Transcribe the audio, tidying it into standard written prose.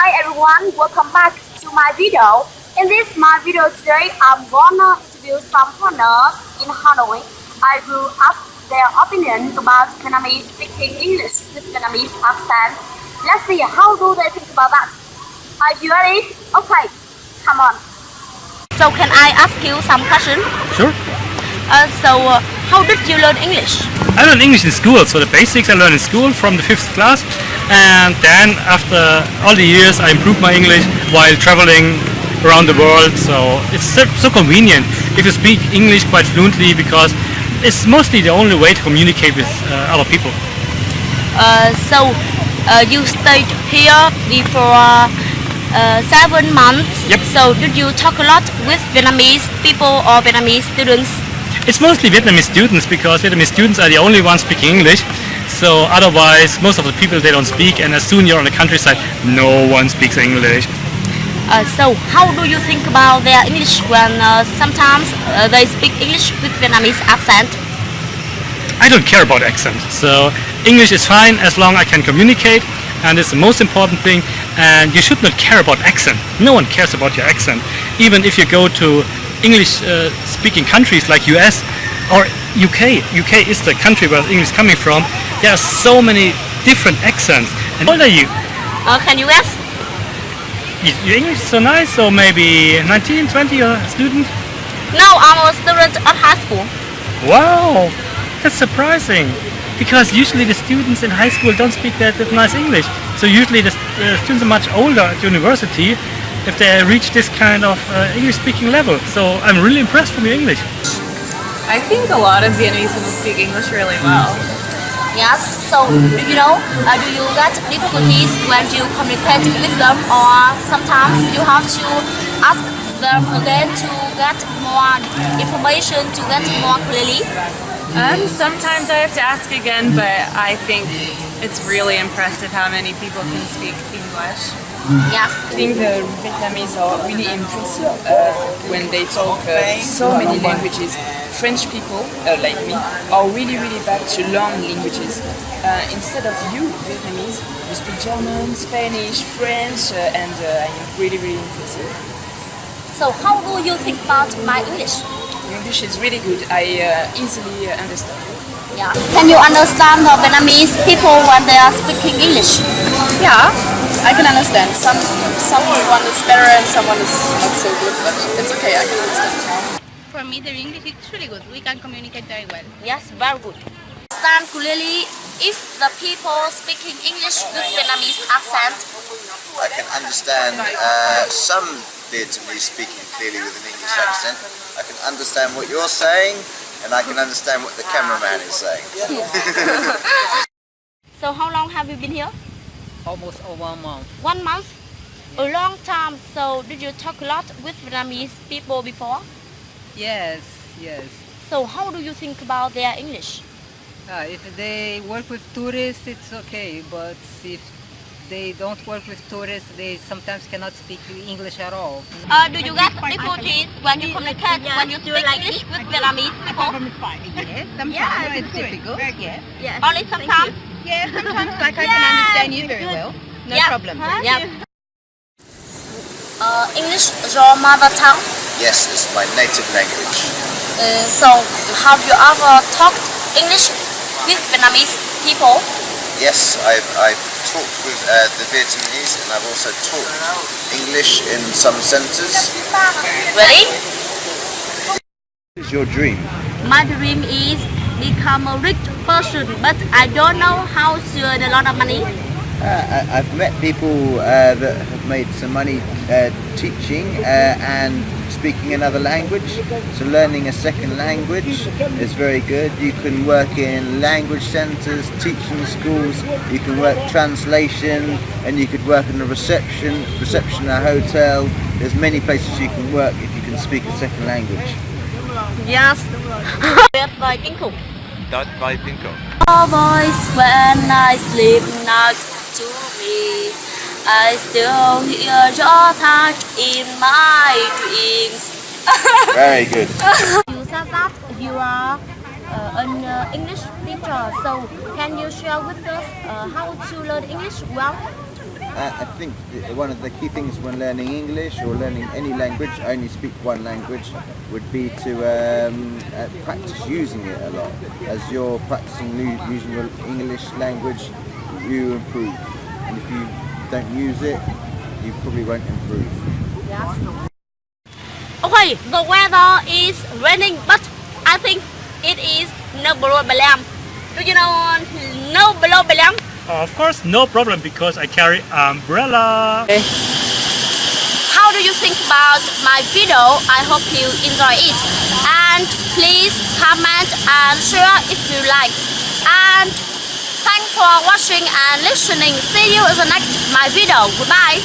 Hi everyone, welcome back to my video. In this my video today, I'm gonna interview some foreigners in Hanoi. I will ask their opinion about Vietnamese speaking English with Vietnamese accent. Let's see how do they think about that. Are you ready? Okay, come on. So can I ask you some questions? Sure. How did you learn English? I learned English in school, so the basics I learned in school from the 5th class, and then after all the years I improved my English while traveling around the world, so it's so convenient if you speak English quite fluently because it's mostly the only way to communicate with other people. You stayed here for 7 months. Yep. So did you talk a lot with Vietnamese people or Vietnamese students? It's mostly Vietnamese students because Vietnamese students are the only ones speaking English, so otherwise most of the people they don't speak, and as soon you're on the countryside no one speaks English. So how do you think about their English when sometimes they speak English with Vietnamese accent? I don't care about accent, so English is fine as long as I can communicate, and it's the most important thing, and you should not care about accent. No one cares about your accent. Even if you go to English speaking countries like US or UK. UK is the country where English is coming from. There are so many different accents. And how old are you? Can you guess? Your English is so nice, so maybe 19, 20, you're a student? No, I'm a student at high school. Wow, that's surprising. Because usually the students in high school don't speak that nice English. So usually the students are much older at university if they reach this kind of English-speaking level. So I'm really impressed from your English. I think a lot of Vietnamese people speak English really well. Yes, so do you get difficulties when you communicate with them, or sometimes you have to ask them again to get more information, to get more clearly? Sometimes I have to ask again, but I think it's really impressive how many people can speak English. Yes. I think the Vietnamese are really impressive when they talk so many languages. French people, like me, are really bad to learn languages. Instead of you, Vietnamese, you speak German, Spanish, French, and I'm really impressive. So how do you think about my English? English is really good. I easily understand. Yeah. Can you understand the Vietnamese people when they are speaking English? Yeah, I can understand. Someone is better and someone is not so good, but it's okay, I can understand. For me, their English is really good. We can communicate very well. Yes, very good. Understand clearly if the people speaking English with Vietnamese accent. I can understand some Vietnamese speaking clearly with an English accent. I can understand what you're saying, and I can understand what the cameraman is saying. So how long have you been here? Almost 1 month. 1 month? A long time. So did you talk a lot with Vietnamese people before? Yes. So how do you think about their English? If they work with tourists, it's okay. But if they don't work with tourists, they sometimes cannot speak English at all. Do you get difficulties when you communicate, when you speak English with Vietnamese people? Yes, sometimes it's difficult. Yes. Only sometimes? Yeah, sometimes like I can understand you very well. No problem. Yeah. English is your mother tongue? Yes, it's my native language. So have you ever talked English with Vietnamese people? Yes, I've talked with the Vietnamese, and I've also taught English in some centres. Really? What is your dream? My dream is become a rich person, but I don't know how to earn a lot of money. I've met people that have made some money teaching and speaking another language. So learning a second language is very good. You can work in language centres, teaching schools, you can work translation, and you could work in a reception in a hotel. There's many places you can work if you can speak a second language. Yes. By Pinko. That by Pinko. Your voice when I sleep next to me, I still hear your touch in my dreams. Very good. You said that you are an English teacher, so can you share with us how to learn English well? I think one of the key things when learning English or learning any language, I only speak one language, would be to practice using it a lot. As you're practicing using your English language, you improve. And if you don't use it, you probably won't improve. Okay, the weather is raining, but I think it is no problem. Do you know no problem? Of course, no problem because I carry umbrella. How do you think about my video? I hope you enjoy it. And please comment and share if you like. And thanks for watching and listening. See you in the next my video. Goodbye.